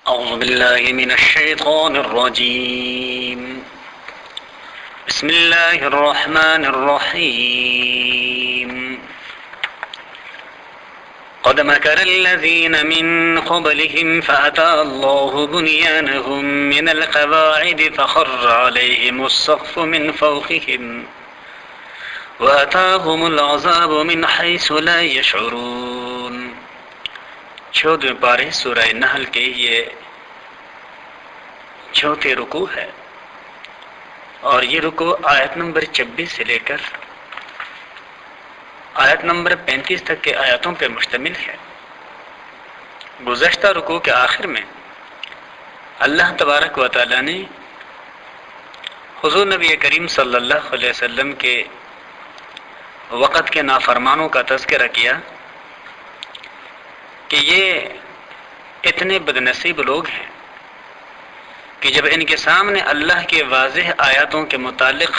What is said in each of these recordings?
أعوذ بالله من الشيطان الرجيم بسم الله الرحمن الرحيم قد مكر الذين من قبلهم فأتى الله بنيانهم من القواعد فخر عليهم السقف من فوقهم وأتاهم العذاب من حيث لا يشعرون۔ 14 پارے سورہ نحل کے یہ چوتھے رکوع ہے، اور یہ رکوع آیت نمبر 26 سے لے کر آیت نمبر 35 تک کے آیاتوں پر مشتمل ہے۔ گزشتہ رکوع کے آخر میں اللہ تبارک و تعالی نے حضور نبی کریم صلی اللہ علیہ وسلم کے وقت کے نافرمانوں کا تذکرہ کیا کہ یہ اتنے بدنصیب لوگ ہیں کہ جب ان کے سامنے اللہ کے واضح آیاتوں کے متعلق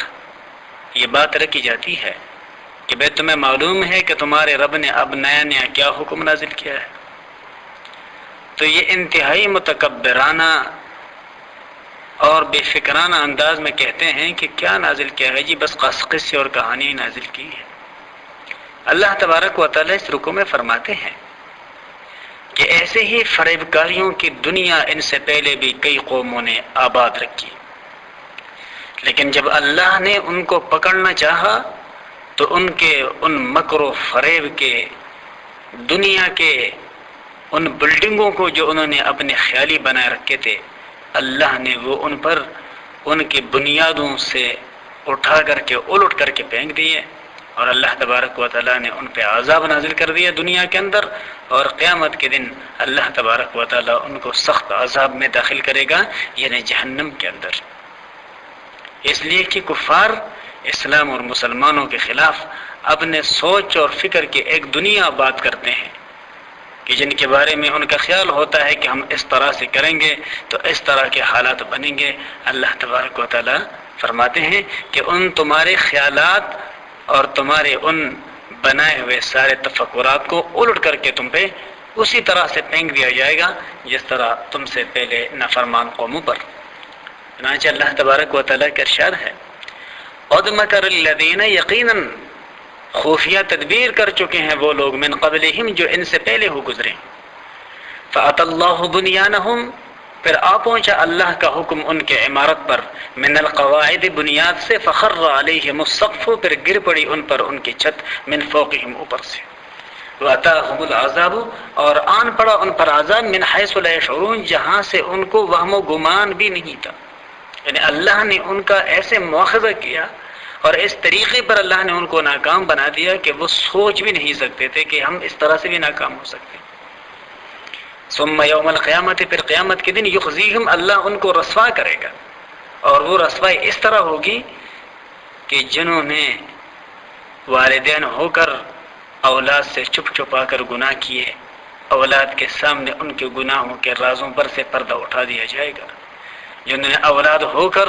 یہ بات رکھی جاتی ہے کہ بھئی تمہیں معلوم ہے کہ تمہارے رب نے اب نیا نیا کیا حکم نازل کیا ہے، تو یہ انتہائی متکبرانہ اور بے فکرانہ انداز میں کہتے ہیں کہ کیا نازل کیا ہے، جی بس قصے اور کہانی نازل کی ہے۔ اللہ تبارک و تعالی اس رکوع میں فرماتے ہیں کہ ایسے ہی فریب کاریوں کی دنیا ان سے پہلے بھی کئی قوموں نے آباد رکھی، لیکن جب اللہ نے ان کو پکڑنا چاہا تو ان کے ان مکر و فریب کے دنیا کے ان بلڈنگوں کو جو انہوں نے اپنے خیالی بنائے رکھے تھے، اللہ نے وہ ان پر ان کی بنیادوں سے اٹھا کر کے الٹ کر کے پھینک دیے، اور اللہ تبارک و تعالیٰ نے ان پہ عذاب نازل کر دیا دنیا کے اندر، اور قیامت کے دن اللہ تبارک و تعالیٰ ان کو سخت عذاب میں داخل کرے گا، یعنی جہنم کے اندر۔ اس لیے کہ کفار اسلام اور مسلمانوں کے خلاف اپنے سوچ اور فکر کی ایک دنیا بات کرتے ہیں کہ جن کے بارے میں ان کا خیال ہوتا ہے کہ ہم اس طرح سے کریں گے تو اس طرح کے حالات بنیں گے۔ اللہ تبارک و تعالیٰ فرماتے ہیں کہ ان تمہارے خیالات اور تمہارے ان بنائے ہوئے سارے تفکرات کو الٹ کر کے تم پہ اسی طرح سے پھینک دیا جائے گا جس طرح تم سے پہلے نافرمان قوموں پر۔ چنانچہ اللہ تبارک و تعالیٰ کا ارشاد ہے، قد مکر الذین، یقیناً خفیہ تدبیر کر چکے ہیں وہ لوگ، من قبلہم، جو ان سے پہلے ہو گزرے، فأتی اللہ بنیانہم، پھر آ پہنچا اللہ کا حکم ان کے عمارت پر، من القواعد، بنیاد سے، فخر علیہم السقف، پھر گر پڑی ان پر ان کی چھت، من فوقہم، اوپر سے، واتاہم العذاب، اور آن پڑا ان پر عذاب، من حیث لا یشعرون، جہاں سے ان کو وہم و گمان بھی نہیں تھا، یعنی اللہ نے ان کا ایسے مواخذہ کیا اور اس طریقے پر اللہ نے ان کو ناکام بنا دیا کہ وہ سوچ بھی نہیں سکتے تھے کہ ہم اس طرح سے بھی ناکام ہو سکتے ہیں۔ ثم یوم القیامت، پھر قیامت کے دن، یخزیہم، اللہ ان کو رسوا کرے گا، اور وہ رسوائی اس طرح ہوگی کہ جنہوں نے والدین ہو کر اولاد سے چھپ چھپا کر گناہ کیے، اولاد کے سامنے ان کے گناہوں کے رازوں پر سے پردہ اٹھا دیا جائے گا۔ جنہوں نے اولاد ہو کر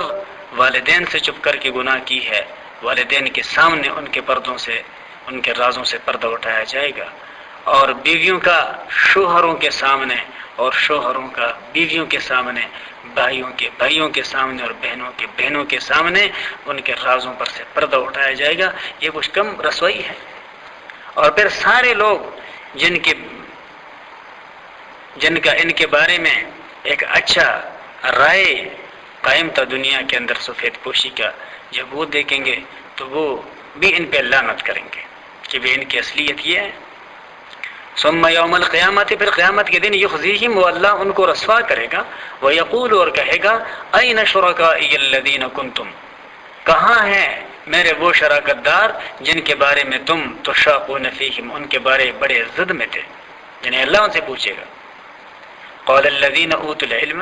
والدین سے چھپ کر کے گناہ کی ہے، والدین کے سامنے ان کے پردوں سے، ان کے رازوں سے پردہ اٹھایا جائے گا، اور بیویوں کا شوہروں کے سامنے، اور شوہروں کا بیویوں کے سامنے، بھائیوں کے سامنے، اور بہنوں کے سامنے ان کے رازوں پر سے پردہ اٹھایا جائے گا۔ یہ کچھ کم رسوائی ہے۔ اور پھر سارے لوگ جن کا ان کے بارے میں ایک اچھا رائے قائم تھا دنیا کے اندر سفید پوشی کا، جب وہ دیکھیں گے تو وہ بھی ان پہ لعنت کریں گے کہ بھی ان کی اصلیت یہ ہے۔ ثم یوم القیامت، پھر قیامت کے دن، یخزیہم، وہ اللہ ان کو رسوا کرے گا، ویقول، اور کہے گا، این شرکائی الذین کنتم، کہاں ہیں میرے وہ شراکت دار جن کے بارے میں تم تشاقون فیہم، ان کے بارے بڑے ضد میں تھے، یعنی اللہ ان سے پوچھے گا۔ قال الذین اوتوا العلم،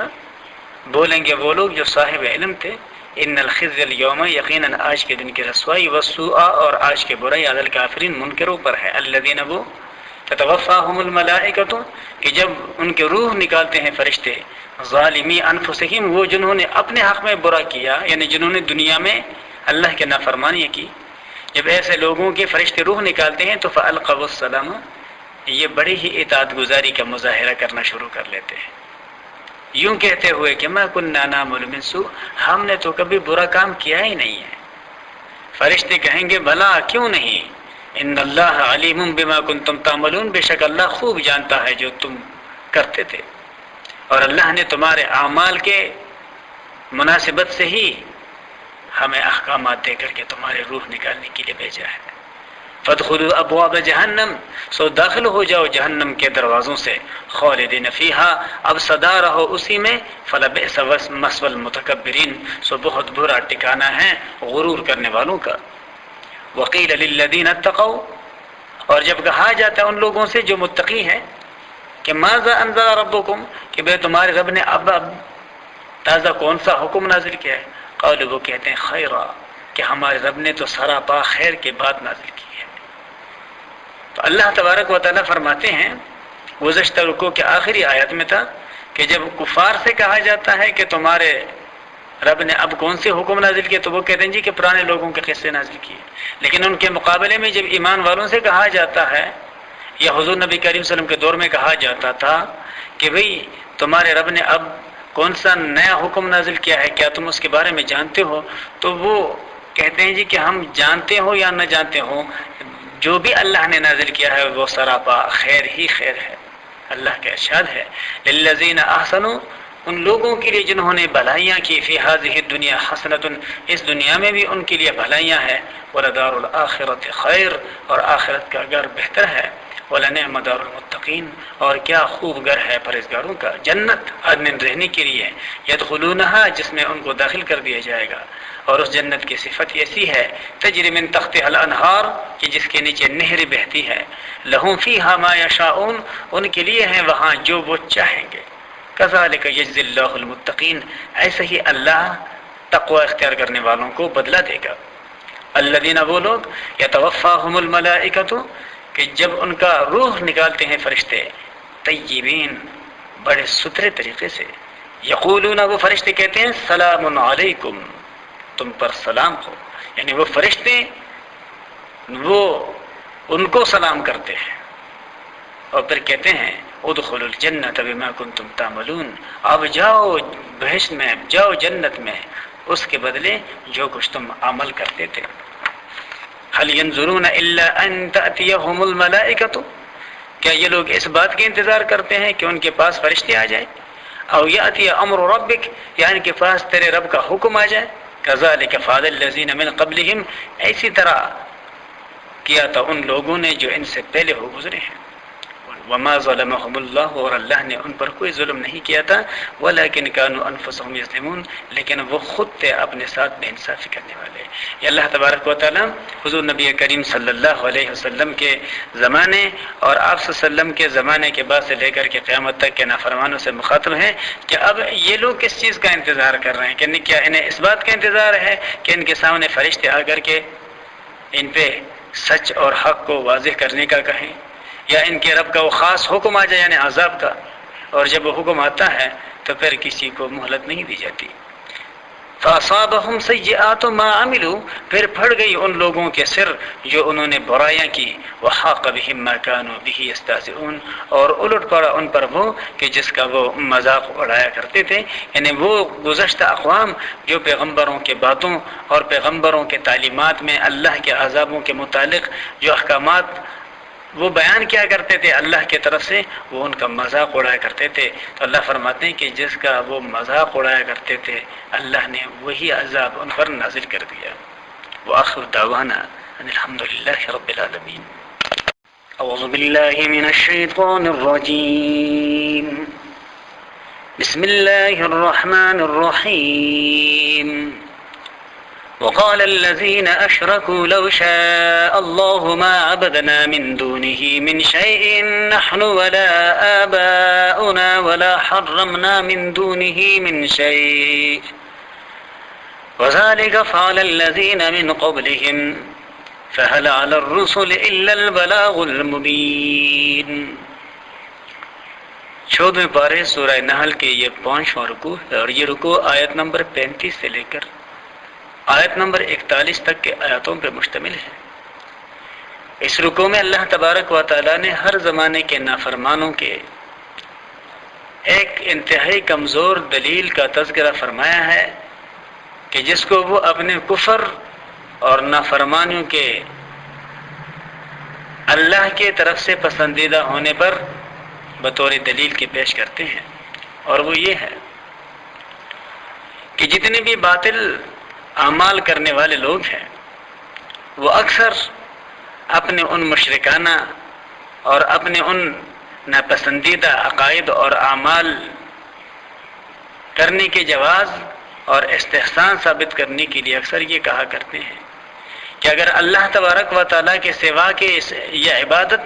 بولیں گے وہ لوگ جو صاحب علم تھے، ان الخزي اليوم، یقیناً آج کے دن کی رسوائی، والسوء، اور آج کے برائی، علی الکافرین، منکروں پر ہے، الذین، وہ، تتوفاہم الملائکۃ، کہ جب ان کے روح نکالتے ہیں فرشتے، ظالمی انفسہم، وہ جنہوں نے اپنے حق میں برا کیا، یعنی جنہوں نے دنیا میں اللہ کے نافرمانی کی، جب ایسے لوگوں کے فرشتے روح نکالتے ہیں تو فالقوا السلام، یہ بڑی ہی اطاعت گزاری کا مظاہرہ کرنا شروع کر لیتے ہیں، یوں کہتے ہوئے کہ ما کننا نعمل من سوء، ہم نے تو کبھی برا کام کیا ہی نہیں ہے۔ فرشتے کہیں گے بھلا کیوں نہیں، ان اللہ علیم بما کنتم تعملون، بے شک اللہ خوب جانتا ہے جو تم کرتے تھے، اور اللہ نے تمہارے اعمال کے مناسبت سے ہی ہمیں احکامات دے کر کے تمہارے روح نکالنے کے لیے بھیجا ہے۔ فادخلوا ابواب جہنم، سو داخل ہو جاؤ جہنم کے دروازوں سے، خالدین فیہا، اب سدا رہو اسی میں، فلبئس مثوى المتکبرین، سو بہت برا ٹھکانہ ہے غرور کرنے والوں کا۔ وقیل للذین اتقوا، اور جب کہا جاتا ہے ان لوگوں سے جو متقی ہیں کہ ماذا انزل ربکم، کہ بھئی تمہارے رب نے اب تازہ کون سا حکم نازل کیا ہے، قالوا، وہ کہتے ہیں خیرا، کہ ہمارے رب نے تو سراپا خیر کے بات نازل کی ہے۔ تو اللہ تبارک و تعالیٰ فرماتے ہیں، گزشتہ رکوع کے آخری آیت میں تھا کہ جب کفار سے کہا جاتا ہے کہ تمہارے رب نے اب کون سے حکم نازل کیے، تو وہ کہتے ہیں جی کہ پرانے لوگوں کے قصے نازل کیے، لیکن ان کے مقابلے میں جب ایمان والوں سے کہا جاتا ہے، یا حضور نبی کریم صلی اللہ علیہ وسلم کے دور میں کہا جاتا تھا کہ بھئی تمہارے رب نے اب کون سا نیا حکم نازل کیا ہے، کیا تم اس کے بارے میں جانتے ہو، تو وہ کہتے ہیں جی کہ ہم جانتے ہو یا نہ جانتے ہو، جو بھی اللہ نے نازل کیا ہے وہ سراپا خیر ہی خیر ہے۔ اللہ کا ارشاد ہے للذین احسنوا، ان لوگوں کے لیے جنہوں نے بھلائیاں کی، فی ہذہ الدنیا حسنۃ، اس دنیا میں بھی ان کے لیے بھلائیاں ہیں، ولدار الآخرۃ خیر، اور آخرت کا گھر بہتر ہے، ولنعم دار المتقین، اور کیا خوب گھر ہے پرہیزگاروں کا، جنت عدن رہنے کے لیے، یدخلونہا، جس میں ان کو داخل کر دیا جائے گا، اور اس جنت کی صفت ایسی ہے، تجری من تحتہا الانہار، کہ جس کے نیچے نہر بہتی ہے، لہم فیہا ما یشاؤون، ان کے لیے ہیں وہاں جو وہ چاہیں گے، کذالک یجزی اللہ المتقین، ایسے ہی اللہ تقوی اختیار کرنے والوں کو بدلہ دے گا۔ الذین، وہ لوگ، یتوفاہم الملائکۃ، کہ جب ان کا روح نکالتے ہیں فرشتے، طیبین، بڑے ستھرے طریقے سے، یقولون، وہ فرشتے کہتے ہیں سلام علیکم، تم پر سلام ہو، یعنی وہ فرشتے وہ ان کو سلام کرتے ہیں، اور پھر کہتے ہیں ادخلوا الجنۃ بما کنتم تعملون، اب جاؤ بہشت میں، جاؤ جنت میں، اس کے بدلے جو کچھ تم عمل کرتے تھے۔ هل ينظرون الا ان تأتيهم الملائکۃ، کیا یہ لوگ اس بات کے انتظار کرتے ہیں کہ ان کے پاس فرشتے آ جائیں، او یأتی امر ربک، یا ان کے پاس تیرے رب کا حکم آ جائے، کذالک فعل الذین من قبلہم، ایسی طرح کیا تھا ان لوگوں نے جو ان سے پہلے ہو گزرے ہیں، وما ظلمهم اللہ، اور اللہ نے ان پر کوئی ظلم نہیں کیا تھا، ولکن كانوا انفسهم یظلمون، لیکن وہ خود تھے اپنے ساتھ بے انصافی کرنے والے۔ یہ اللہ تبارک و تعالی حضور نبی کریم صلی اللہ علیہ وسلم کے زمانے اور آپ صلی اللہ علیہ وسلم کے زمانے کے بعد سے لے کر کے قیامت تک کے نافرمانوں سے مخاطب ہیں کہ اب یہ لوگ کس چیز کا انتظار کر رہے ہیں، کہ کیا انہیں اس بات کا انتظار ہے کہ ان کے سامنے فرشتے آ کر کے ان پہ سچ اور حق کو واضح کرنے کا کہیں، یا ان کے رب کا وہ خاص حکم آ جائے، یعنی عذاب کا، اور جب وہ حکم آتا ہے تو پھر کسی کو مہلت نہیں دی جاتی۔ فَأَصَابَهُمْ سَيِّئَاتُ مَا عَمِلُوا، پھر پھڑ گئی ان لوگوں کے سر جو انہوں نے برائیاں کی، وَحَاقَ بِهِمْ مَا كَانُوا بِهِ يَسْتَهْزِئُونَ، اور الٹ پڑا ان پر وہ کہ جس کا وہ مذاق اڑایا کرتے تھے، یعنی وہ گزشتہ اقوام جو پیغمبروں کے باتوں اور پیغمبروں کے تعلیمات میں اللہ کے عذابوں کے متعلق جو احکامات وہ بیان کیا کرتے تھے اللہ کی طرف سے، وہ ان کا مذاق اڑایا کرتے تھے، تو اللہ فرماتے ہیں کہ جس کا وہ مذاق اڑایا کرتے تھے اللہ نے وہی عذاب ان پر نازل کر دیا۔ وآخر دعوانا ان الحمد للہ رب العالمین۔ اعوذ باللہ من الشیطان الرجیم، بسم اللہ الرحمن الرحیم۔ وقال الذين أشركوا لو شاء الله ما عبدنا من دونه من شيء نحن ولا آباؤنا ولا حرمنا من دونه من شيء وذلك فعل الذين من قبلهم فهل على الرسل إلا البلاغ المبين۔ 14ویں پارے سورہ نحل کے یہ 5واں رکوع ہے، اور یہ رکوع آیت نمبر 35 سے لے کر آیت نمبر 41 تک کے آیاتوں پر مشتمل ہے۔ اس رکوع میں اللہ تبارک و تعالی نے ہر زمانے کے نافرمانوں کے ایک انتہائی کمزور دلیل کا تذکرہ فرمایا ہے کہ جس کو وہ اپنے کفر اور نافرمانیوں کے اللہ کی طرف سے پسندیدہ ہونے پر بطور دلیل کے پیش کرتے ہیں، اور وہ یہ ہے کہ جتنے بھی باطل اعمال کرنے والے لوگ ہیں وہ اکثر اپنے ان مشرکانہ اور اپنے ان ناپسندیدہ عقائد اور اعمال کرنے کے جواز اور استحسان ثابت کرنے کے لیے اکثر یہ کہا کرتے ہیں کہ اگر اللہ تبارک و تعالیٰ کے سوا کے یہ عبادت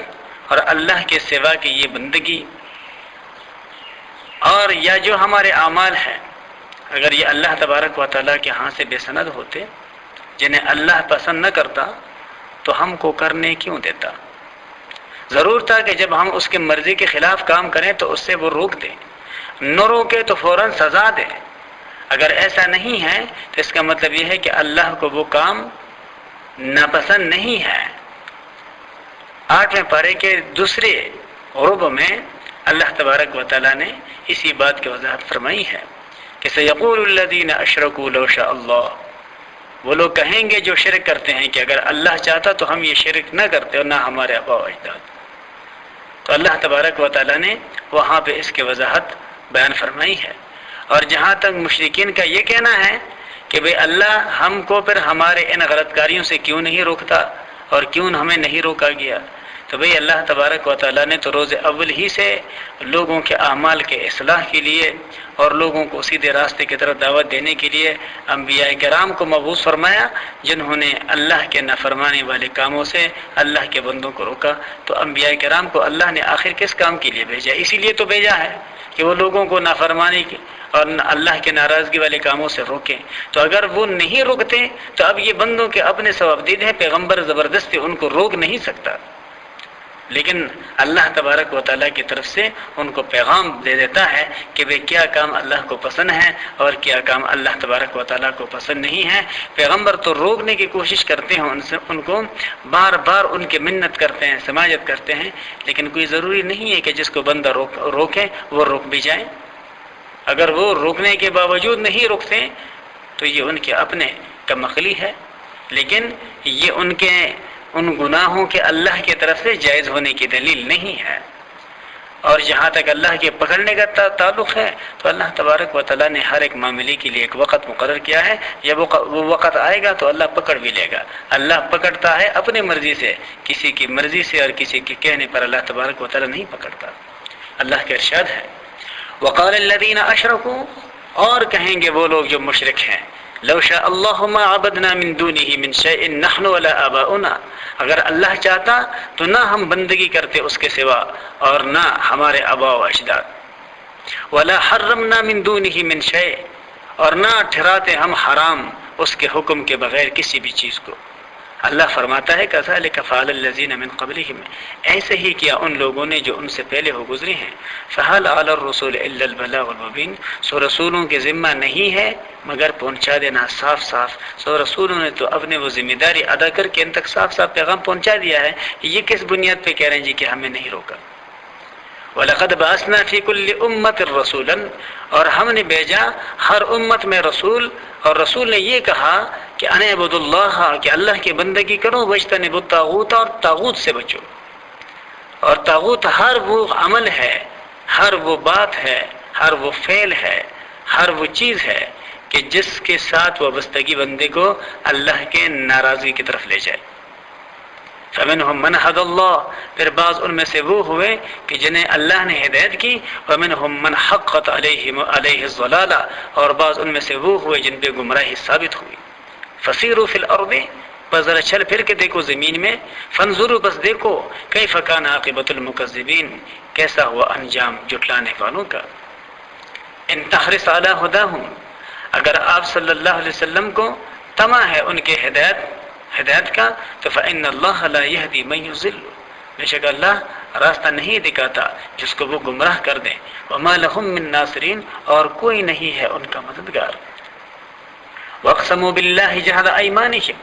اور اللہ کے سوا کی یہ بندگی اور یا جو ہمارے اعمال ہیں اگر یہ اللہ تبارک و تعالیٰ کے ہاں سے بے سند ہوتے، جنہیں اللہ پسند نہ کرتا، تو ہم کو کرنے کیوں دیتا؟ ضرور تھا کہ جب ہم اس کے مرضی کے خلاف کام کریں تو اس سے وہ روک دیں، نہ روکے تو فوراً سزا دے۔ اگر ایسا نہیں ہے تو اس کا مطلب یہ ہے کہ اللہ کو وہ کام ناپسند نہیں ہے۔ 8ویں پارے کے دوسرے ربع میں اللہ تبارک و تعالیٰ نے اسی بات کی وضاحت فرمائی ہے کہ سَيَقُولُ الَّذِينَ أَشْرَكُوا لَوْ شَاءَ اللَّهُ، وہ لوگ کہیں گے جو شرک کرتے ہیں کہ اگر اللہ چاہتا تو ہم یہ شرک نہ کرتے اور نہ ہمارے آباء و اجداد۔ تو اللہ تبارک و تعالیٰ نے وہاں پہ اس کی وضاحت بیان فرمائی ہے۔ اور جہاں تک مشرکین کا یہ کہنا ہے کہ بھئی اللہ ہم کو پھر ہمارے ان غلط کاریوں سے کیوں نہیں روکتا اور کیوں ہمیں نہیں روکا گیا، تو بھئی اللہ تبارک و تعالیٰ نے تو روز اول ہی سے لوگوں کے اعمال کے اصلاح کے لیے اور لوگوں کو سیدھے راستے کی طرف دعوت دینے کے لیے انبیاء کرام کو مبعوث فرمایا، جنہوں نے اللہ کے نافرمانی والے کاموں سے اللہ کے بندوں کو روکا۔ تو انبیاء کرام کو اللہ نے آخر کس کام کے لیے بھیجا؟ اسی لیے تو بھیجا ہے کہ وہ لوگوں کو نافرمانی کی اور اللہ کے ناراضگی والے کاموں سے روکیں۔ تو اگر وہ نہیں روکتے تو اب یہ بندوں کے اپنے ثوابدید ہیں، پیغمبر زبردستی ان کو روک نہیں سکتا، لیکن اللہ تبارک و تعالیٰ کی طرف سے ان کو پیغام دے دیتا ہے کہ بھئی کیا کام اللہ کو پسند ہے اور کیا کام اللہ تبارک و تعالیٰ کو پسند نہیں ہے۔ پیغمبر تو روکنے کی کوشش کرتے ہیں، ان کو بار بار ان کی منت کرتے ہیں، سماجت کرتے ہیں، لیکن کوئی ضروری نہیں ہے کہ جس کو بندہ روکے وہ روک بھی جائے۔ اگر وہ روکنے کے باوجود نہیں روکتے تو یہ ان کے اپنے کم عقلی ہے، لیکن یہ ان گناہوں کے اللہ کی طرف سے جائز ہونے کی دلیل نہیں ہے۔ اور جہاں تک اللہ کے پکڑنے کا تعلق ہے تو اللہ تبارک و تعالیٰ نے ہر ایک معاملے کے لیے ایک وقت مقرر کیا ہے، جب وہ وقت آئے گا تو اللہ پکڑ بھی لے گا۔ اللہ پکڑتا ہے اپنے مرضی سے، کسی کی مرضی سے اور کسی کے کہنے پر اللہ تبارک و تعالیٰ نہیں پکڑتا۔ اللہ کا ارشاد ہے وقال الذين اشركوا، اور کہیں گے وہ لوگ جو مشرک ہیں، لو شاء الله ما عبدنا من دونه من شيء نحن ولا آباؤنا، اگر اللہ چاہتا تو نہ ہم بندگی کرتے اس کے سوا اور نہ ہمارے آباء و اجداد، ولا حرمنا من دونه من شيء، اور نہ ٹھہراتے ہم حرام اس کے حکم کے بغیر کسی بھی چیز کو۔ اللہ فرماتا ہے کذالک فعل الذین من قبلہم، ایسے ہی کیا ان لوگوں نے جو ان سے پہلے ہو گزرے ہیں۔ فہل علی الرسول الا البلاغ المبین، سو رسولوں کے ذمہ نہیں ہے مگر پہنچا دینا صاف صاف۔ سو رسولوں نے تو اپنے وہ ذمہ داری ادا کر کے ان تک صاف صاف پیغام پہنچا دیا ہے، یہ کس بنیاد پہ کہہ رہے ہیں جی کہ ہمیں نہیں روکا؟ وَلَقَدْ بَعَثْنَا فِي كُلِّ أُمَّةٍ رَسُولًا، اور ہم نے بھیجا ہر امت میں رسول، اور رسول نے یہ کہا کہ اَنِ اعْبُدُوا اللَّهَ، کہ اللہ کی بندگی کرو، وَاجْتَنِبُوا الطَّاغُوتَ، اور طاغوت سے بچو۔ اور طاغوت ہر وہ عمل ہے، ہر وہ بات ہے، ہر وہ فعل ہے، ہر وہ چیز ہے کہ جس کے ساتھ وابستگی بندے کو اللہ کے ناراضگی کی طرف لے جائے۔ فمنهم من هدى الله، پھر بعض ان میں سے وہ ہوئے کہ جنہیں اللہ نے ہدایت کی، ومنهم من حقت علیہ الضلالہ، اور بعض ان میں سے وہ ہوئے جن پہ گمراہی ثابت ہوئی۔ فسیروا فی الارض، بس ذرا چل پھر کے دیکھو زمین میں، فانظروا، بس دیکھو، کیف کان عاقبۃ المکذبین، کیسا ہوا انجام جھٹلانے والوں کا۔ ان تحرص علی ھداھم، اگر آپ صلی اللہ علیہ وسلم کو طمع ہے ان کے ہدایت کا، تو فإن اللہ لا یہدی من یضل، بے شک اللہ راستہ نہیں دکھاتا جس کو وہ گمراہ کر دیں۔ وما لهم من ناصرین، اور کوئی نہیں ہے ان کا مددگار۔ واقسموا باللہ جہد ایمانہم،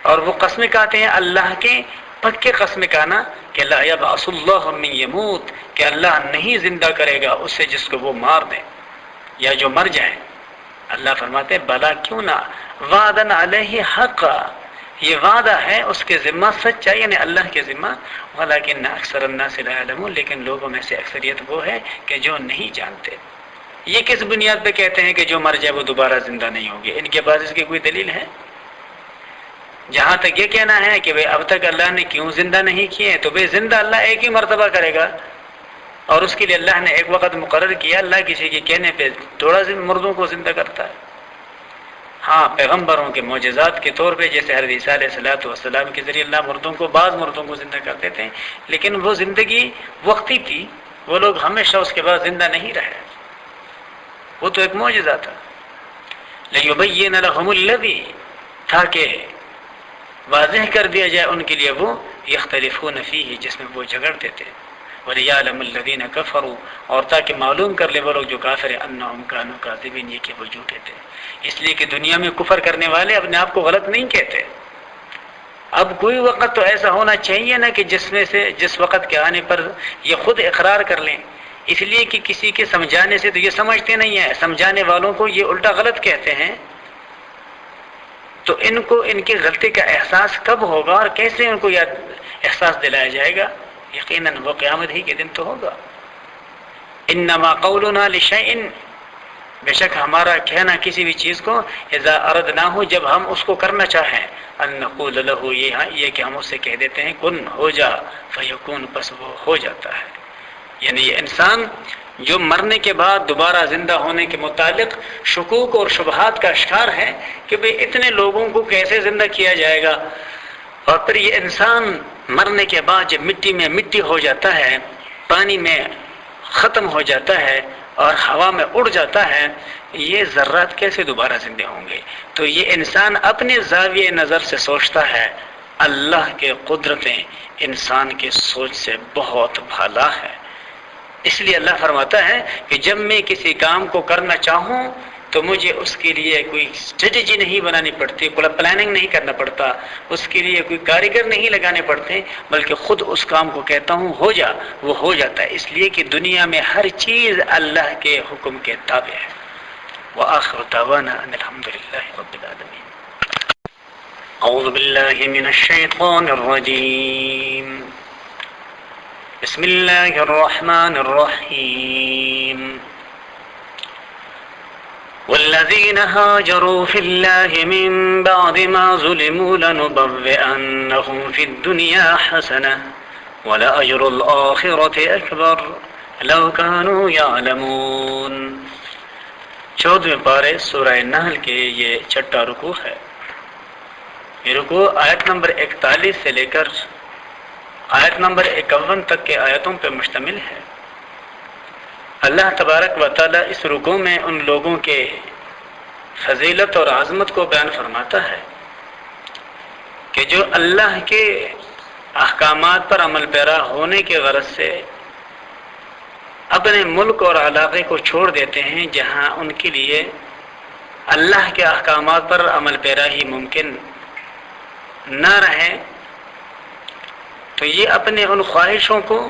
اور وہ قسمیں کھاتے ہیں اللہ کے پکے قسم کھانا کہ لا یبعث اللہ من یموت، کہ اللہ نہیں زندہ کرے گا اسے جس کو وہ مار دے یا جو مر جائے۔ اللہ فرماتے ہیں بلا کیوں نہ، وعدن علیہ حق، یہ وعدہ ہے اس کے ذمہ سچا، یعنی اللہ کے ذمہ، ولکن اکثر الناس لا یعلمون، لیکن لوگوں میں سے اکثریت وہ ہے کہ جو نہیں جانتے۔ یہ کس بنیاد پہ کہتے ہیں کہ جو مر جائے وہ دوبارہ زندہ نہیں ہوگی؟ ان کے پاس اس کی کوئی دلیل ہے؟ جہاں تک یہ کہنا ہے کہ اب تک اللہ نے کیوں زندہ نہیں کیے، تو زندہ اللہ ایک ہی مرتبہ کرے گا، اور اس کے لیے اللہ نے ایک وقت مقرر کیا۔ اللہ کسی کے کہنے پہ تھوڑا مردوں کو زندہ کرتا ہے۔ ہاں، پیغمبروں کے معجزات کے طور پہ، جیسے حضرت عیسیٰ علیہ السلام کے ذریعے اللہ بعض مردوں کو زندہ کرتے تھے، لیکن وہ زندگی وقتی تھی، وہ لوگ ہمیشہ اس کے بعد زندہ نہیں رہے، وہ تو ایک معجزہ تھا۔ لِيُبَيِّنَ لَهُمُ الَّذِي، تاکہ واضح کر دیا جائے ان کے لیے وہ یختلفون فیہ، جس میں وہ جھگڑتے تھے، وَلِيَعْلَمُ الَّذِينَ كَفَرُوا، اور تاکہ معلوم کر لے وہ لوگ جو کافر ہیں، أَنَّهُمْ كَانُوا كَاذِبِينَ، یہ کہ وہ جھوٹے تھے۔ اس لیے کہ دنیا میں کفر کرنے والے اپنے آپ کو غلط نہیں کہتے۔ اب کوئی وقت تو ایسا ہونا چاہیے نا کہ جس وقت کے آنے پر یہ خود اقرار کر لیں، اس لیے کہ کسی کے سمجھانے سے تو یہ سمجھتے نہیں ہیں، سمجھانے والوں کو یہ الٹا غلط کہتے ہیں، تو ان کو ان کی غلطی کا احساس کب ہوگا اور کیسے ان کو یاد احساس دلایا جائے گا؟ یقیناً وہ قیامت ہی کے دن تو ہوگا۔ انما قولنا لشیء، بے شک ہمارا کہنا کسی بھی چیز کو، اذا اردناہ، جب ہم اس کو کرنا چاہیں، ان نقول له، یہ کہ ہم اس سے کہہ دیتے ہیں کن، ہو جا، فیکون، پس وہ ہو جاتا ہے۔ یعنی یہ انسان جو مرنے کے بعد دوبارہ زندہ ہونے کے متعلق شکوک اور شبہات کا شکار ہے کہ بھئی اتنے لوگوں کو کیسے زندہ کیا جائے گا، اور پھر یہ انسان مرنے کے بعد جب مٹی میں مٹی ہو جاتا ہے، پانی میں ختم ہو جاتا ہے اور ہوا میں اڑ جاتا ہے، یہ ذرات کیسے دوبارہ زندہ ہوں گے؟ تو یہ انسان اپنے زاویہ نظر سے سوچتا ہے، اللہ کے قدرتیں انسان کے سوچ سے بہت بھالا ہے۔ اس لیے اللہ فرماتا ہے کہ جب میں کسی کام کو کرنا چاہوں تو مجھے اس کے لیے کوئی اسٹریٹجی نہیں بنانی پڑتی، کوئی پلاننگ نہیں کرنا پڑتا، اس کے لیے کوئی کاریگر نہیں لگانے پڑتے، بلکہ خود اس کام کو کہتا ہوں ہو جا، وہ ہو جاتا ہے۔ اس لیے کہ دنیا میں ہر چیز اللہ کے حکم کے تابع ہے۔ وآخر دعوانا ان الحمد للہ رب العالمین۔ اعوذ باللہ من الشیطان الرجیم، بسم اللہ الرحمن الرحیم۔ والذین هاجروا فی اللہ من بعد ما ظلموا لنبوئنہم فی الدنیا حسنہ ولأجر الآخرۃ اکبر لو كانوا یعلمون۔ 14ویں پارے سورہ نحل کے یہ چھٹا رکوع ہے۔ یہ رکوع آیت نمبر 41 سے لے کر آیت نمبر 51 تک کے آیتوں پر مشتمل ہے۔ اللہ تبارک و تعالی اس رکوع میں ان لوگوں کے فضیلت اور عظمت کو بیان فرماتا ہے کہ جو اللہ کے احکامات پر عمل پیرا ہونے کے غرض سے اپنے ملک اور علاقے کو چھوڑ دیتے ہیں جہاں ان کے لیے اللہ کے احکامات پر عمل پیرا ہی ممکن نہ رہے، تو یہ اپنے ان خواہشوں کو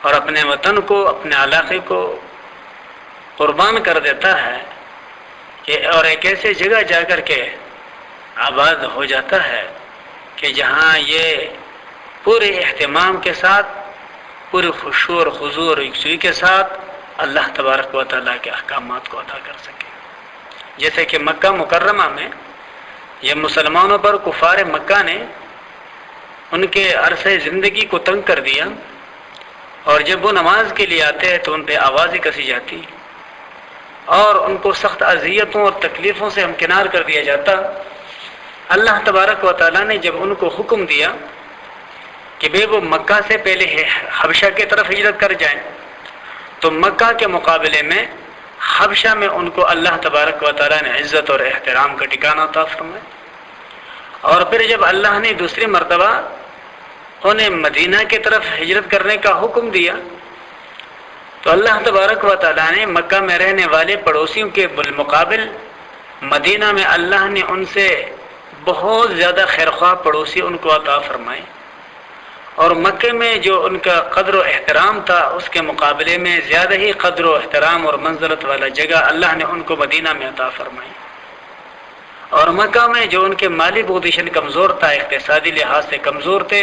اور اپنے وطن کو، اپنے علاقے کو قربان کر دیتا ہے کہ اور ایک ایسے جگہ جا کر کے آباد ہو جاتا ہے کہ جہاں یہ پورے اہتمام کے ساتھ، پورے خشوع اور خضوع اور یکسوئی کے ساتھ اللہ تبارک و تعالیٰ کے احکامات کو ادا کر سکے۔ جیسے کہ مکہ مکرمہ میں یہ مسلمانوں پر کفار مکہ نے ان کے عرصہ زندگی کو تنگ کر دیا، اور جب وہ نماز کے لیے آتے ہیں تو ان پہ آوازیں کسی جاتی اور ان کو سخت اذیتوں اور تکلیفوں سے ہمکنار کر دیا جاتا۔ اللہ تبارک و تعالیٰ نے جب ان کو حکم دیا کہ بے وہ مکہ سے پہلے حبشہ کی طرف ہجرت کر جائیں، تو مکہ کے مقابلے میں حبشہ میں ان کو اللہ تبارک و تعالیٰ نے عزت اور احترام کا ٹھکانہ عطا فرمایا۔ اور پھر جب اللہ نے دوسری مرتبہ انہیں مدینہ کی طرف ہجرت کرنے کا حکم دیا، تو اللہ تبارک و تعالیٰ نے مکہ میں رہنے والے پڑوسیوں کے بالمقابل مدینہ میں اللہ نے ان سے بہت زیادہ خیرخواہ پڑوسی ان کو عطا فرمائے، اور مکے میں جو ان کا قدر و احترام تھا اس کے مقابلے میں زیادہ ہی قدر و احترام اور منزلت والا جگہ اللہ نے ان کو مدینہ میں عطا فرمائی۔ اور مکہ میں جو ان کے مالی پوزیشن کمزور تھا، اقتصادی لحاظ سے کمزور تھے،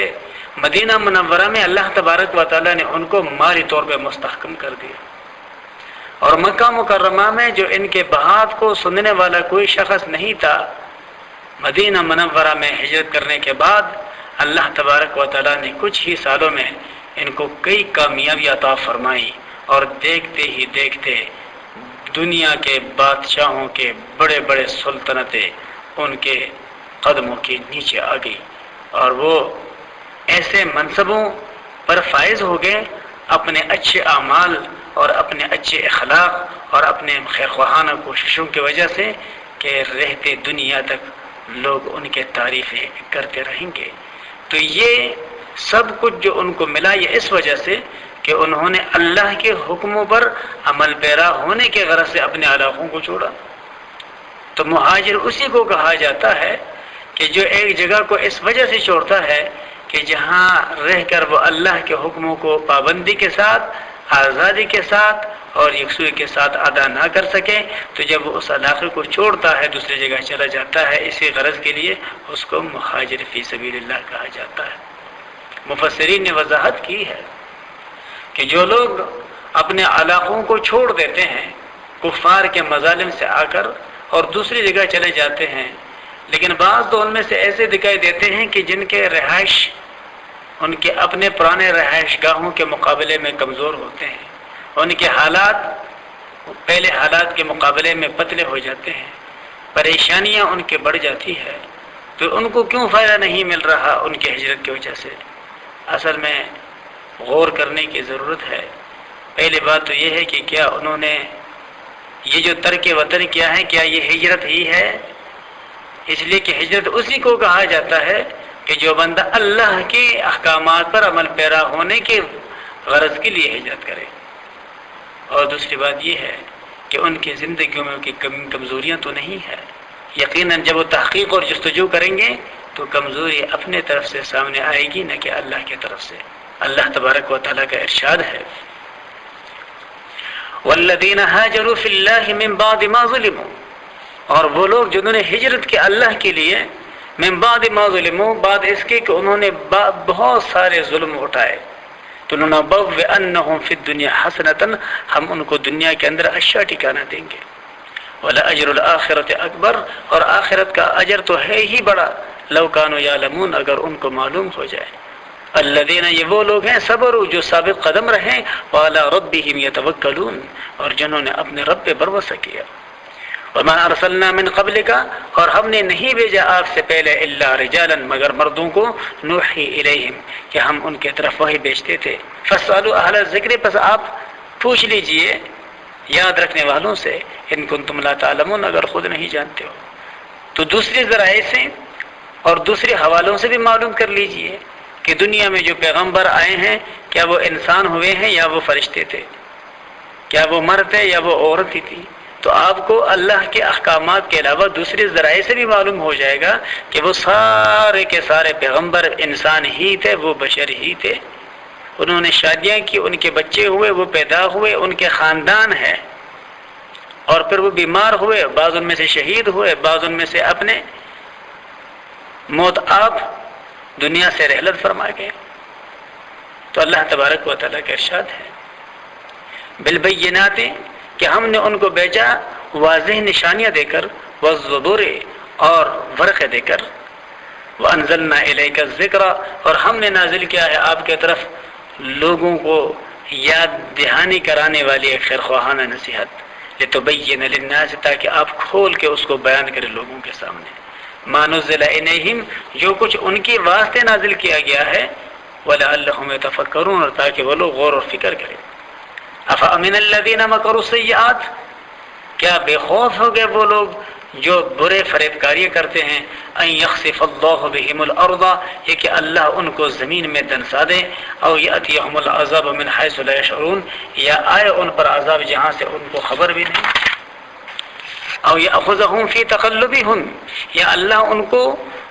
مدینہ منورہ میں اللہ تبارک و تعالیٰ نے ان کو مالی طور پہ مستحکم کر دیا۔ اور مکہ مکرمہ میں جو ان کے بات کو سننے والا کوئی شخص نہیں تھا، مدینہ منورہ میں ہجرت کرنے کے بعد اللہ تبارک و تعالیٰ نے کچھ ہی سالوں میں ان کو کئی کامیابی عطا فرمائی، اور دیکھتے ہی دیکھتے دنیا کے بادشاہوں کے بڑے بڑے سلطنتیں ان کے قدموں کے نیچے آ گئی، اور وہ ایسے منصبوں پر فائز ہو گئے اپنے اچھے اعمال اور اپنے اچھے اخلاق اور اپنے خیرخواہانہ کوششوں کی وجہ سے کہ رہتے دنیا تک لوگ ان کے تعریفیں کرتے رہیں گے۔ تو یہ سب کچھ جو ان کو ملا یہ اس وجہ سے کہ انہوں نے اللہ کے حکموں پر عمل پیرا ہونے کے غرض سے اپنے علاقوں کو چھوڑا۔ تو مہاجر اسی کو کہا جاتا ہے کہ جو ایک جگہ کو اس وجہ سے چھوڑتا ہے کہ جہاں رہ کر وہ اللہ کے حکموں کو پابندی کے ساتھ، آزادی کے ساتھ اور یکسوئی کے ساتھ ادا نہ کر سکے، تو جب وہ اس علاقے کو چھوڑتا ہے دوسری جگہ چلا جاتا ہے، اسی غرض کے لیے اس کو مہاجر فی سبیل اللہ کہا جاتا ہے۔ مفسرین نے وضاحت کی ہے کہ جو لوگ اپنے علاقوں کو چھوڑ دیتے ہیں کفار کے مظالم سے آ کر اور دوسری جگہ چلے جاتے ہیں، لیکن بعض تو ان میں سے ایسے دکھائی دیتے ہیں کہ جن کے رہائش ان کے اپنے پرانے رہائش گاہوں کے مقابلے میں کمزور ہوتے ہیں، ان کے حالات پہلے حالات کے مقابلے میں پتلے ہو جاتے ہیں، پریشانیاں ان کے بڑھ جاتی ہے، تو ان کو کیوں فائدہ نہیں مل رہا ان کی ہجرت کی وجہ سے؟ اصل میں غور کرنے کی ضرورت ہے۔ پہلی بات تو یہ ہے کہ کیا انہوں نے یہ جو ترک وطن کیا ہے، کیا یہ ہجرت ہی ہے؟ اس لیے کہ ہجرت اسی کو کہا جاتا ہے کہ جو بندہ اللہ کے احکامات پر عمل پیرا ہونے کے غرض کے لیے ہجرت کرے۔ اور دوسری بات یہ ہے کہ ان کی زندگیوں میں کی کمزوریاں تو نہیں ہے، یقیناً جب وہ تحقیق اور جستجو کریں گے تو کمزوری اپنے طرف سے سامنے آئے گی، نہ کہ اللہ کی طرف سے۔ اللہ تبارک و تعالیٰ کا ارشاد ہے والذین ہاجروا فی اللہ من بعد ما ظلموا، اور وہ لوگ جنہوں نے ہجرت کی اللہ کے لیے من بعد ما ظلموا، بعد اس کے کہ انہوں نے بہت سارے ظلم اٹھائے، تو لنبوئنہم فی الدنیا حسنۃ، ہم ان کو دنیا کے اندر اچھا ٹھکانہ دیں گے، ولاجر الآخرۃ اکبر، اور آخرت کا اجر تو ہے ہی بڑا، لو کانوا یعلمون، اگر ان کو معلوم ہو جائے۔ الذین، یہ وہ لوگ ہیں صبروا جو ثابت قدم رہیں، وعلی ربہم یتوکلون، اور جنہوں نے اپنے رب پہ بھروسہ کیا۔ وما ارسلنا من قبلک، اور ہم نے نہیں بھیجا آپ سے پہلے الا رجالا، مگر مردوں کو، نوحی الیہم، کہ ہم ان کے طرف وحی بھیجتے تھے۔ فاسألوا اہل الذکر، پس آپ پوچھ لیجئے یاد رکھنے والوں سے، ان کنتم لا تعلمون، اگر خود نہیں جانتے ہو۔ تو دوسری ذرائع سے اور دوسرے حوالوں سے بھی معلوم کر لیجئے کہ دنیا میں جو پیغمبر آئے ہیں کیا وہ انسان ہوئے ہیں یا وہ فرشتے تھے، کیا وہ مرد ہے یا وہ عورت ہی تھی۔ تو آپ کو اللہ کے احکامات کے علاوہ دوسرے ذرائع سے بھی معلوم ہو جائے گا کہ وہ سارے کے سارے پیغمبر انسان ہی تھے، وہ بشر ہی تھے، انہوں نے شادیاں کی، ان کے بچے ہوئے، وہ پیدا ہوئے، ان کے خاندان ہے، اور پھر وہ بیمار ہوئے، بعض ان میں سے شہید ہوئے، بعض ان میں سے اپنے موت آپ دنیا سے رحلت فرما گئے۔ تو اللہ تبارک و تعالیٰ کا ارشاد ہے بالبینات، کہ ہم نے ان کو بیچا واضح نشانیاں دے کر، والزبور، اور ورقے دے کر، وانزلنا الیک الذکر، اور ہم نے نازل کیا ہے آپ کے طرف لوگوں کو یاد دہانی کرانے والی ایک خیرخواہانہ نصیحت، لتبین للناس، تاکہ آپ کھول کے اس کو بیان کریں لوگوں کے سامنے، ما نزل الیہم، جو کچھ ان کی واسطے نازل کیا گیا ہے، ولعلہم یتفکرون، اور تاکہ وہ لوگ غور و فکر کریں۔ افامن الذین مکروا السیئات، کیا بے خوف ہو گئے وہ لوگ جو برے فریب کاریاں کرتے ہیں، ان یخسف اللہ بہم الارض، یہ کہ اللہ ان کو زمین میں دنسا دے، او یاتیہم العذاب من حیث لا یشعرون، یا آئے ان پر عذاب جہاں سے ان کو خبر بھی نہیں، او یاخذہم فی تقلبہم، یا اللہ ان کو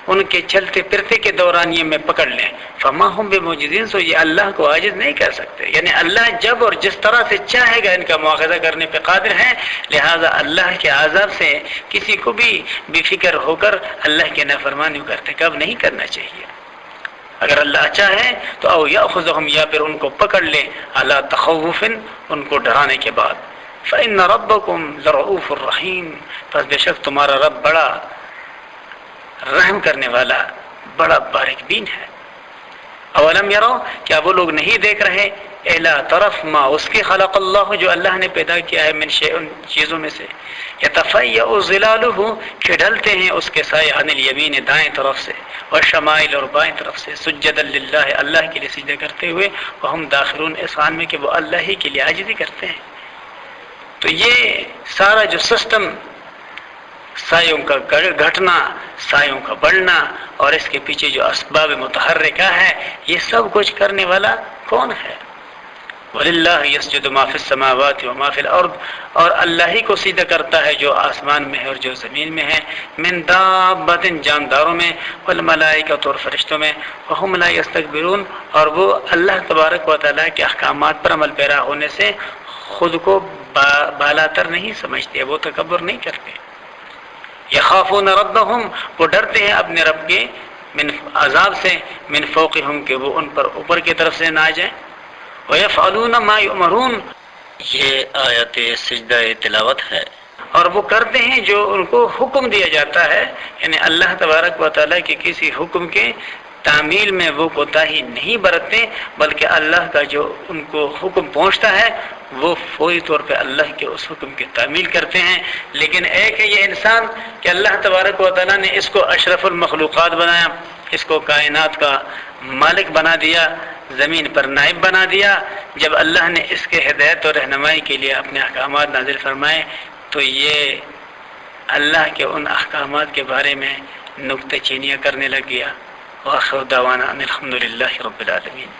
ان کے چلتے پھرتے کے دوران یہ میں پکڑ لیں، فما ہم بمعجزین، سو یہ اللہ کو عاجز نہیں کر سکتے، یعنی اللہ جب اور جس طرح سے چاہے گا ان کا مواخذہ کرنے پہ قادر ہے، لہذا اللہ کے عذاب سے کسی کو بھی بے فکر ہو کر اللہ کے نافرمانی کا ارتکاب نہیں کرنا چاہیے۔ اگر اللہ چاہے تو او یاخذہم، یا پھر ان کو پکڑ لے، علی تخوف، ان کو ڈرانے کے بعد، فإن ربکم لرؤوف الرحیم، پس بے شک تمہارا رب بڑا رحم کرنے والا، بڑا باریک بین ہے۔ اولم یرو، کیا وہ لوگ نہیں دیکھ رہے، الی طرف ما اس کے خلق اللہ، جو اللہ نے پیدا کیا ہے، من شیء، چیزوں میں سے، یتفیأ ظلالہ، کہ ڈھلتے ہیں اس کے سائے، عن الیمین، دائیں طرف سے، والشمائل، اور بائیں طرف سے، سجدا للہ، اللہ کے لیے سجدہ کرتے ہوئے، وہم داخرون، اس حال میں کہ وہ اللہ ہی کے لیے عاجزی کرتے ہیں۔ تو یہ سارا جو سسٹم، سایوں کا گھٹنا، سایوں کا بڑھنا، اور اس کے پیچھے جو اسباب متحرکہ ہے، یہ سب کچھ کرنے والا کون ہے؟ وَلِلَّهِ يَسْجُدُ مَا فِي السَّمَاوَاتِ وَمَا فِي الْأَرْضِ، اور اللہ ہی کو سجدہ کرتا ہے جو آسمان میں ہے اور جو زمین میں ہے، من دابۃ، جانداروں میں، والملائکۃ، اور فرشتوں میں، وَهُمْ لَا يَسْتَكْبِرُونَ، اور وہ اللہ تبارک و تعالیٰ کے احکامات پر عمل پیرا ہونے سے خود کو بالاتر نہیں سمجھتے، وہ تکبر نہیں کرتے۔ یخافون ربہم، وہ ڈرتے ہیں اپنے رب کے، من عذاب سے، من فوقہم، کہ وہ ان پر اوپر کی طرف سے نہ آ جائیں، وَيَفْعَلُونَ مَا يُؤْمَرُونَ، یہ آیت سجدہ تلاوت ہے، اور وہ کرتے ہیں جو ان کو حکم دیا جاتا ہے، یعنی اللہ تبارک و تعالیٰ کے کسی حکم کے تعمیل میں وہ کوتاہی نہیں برتتے، بلکہ اللہ کا جو ان کو حکم پہنچتا ہے وہ فوری طور پہ اللہ کے اس حکم کی تعمیل کرتے ہیں۔ لیکن ایک ہے یہ انسان کہ اللہ تبارک و تعالیٰ نے اس کو اشرف المخلوقات بنایا، اس کو کائنات کا مالک بنا دیا، زمین پر نائب بنا دیا، جب اللہ نے اس کے ہدایت اور رہنمائی کے لیے اپنے احکامات نازل فرمائے تو یہ اللہ کے ان احکامات کے بارے میں نکتہ چینیاں کرنے لگ گیا۔ وآخر دعوانا ان الحمد للہ رب العالمین۔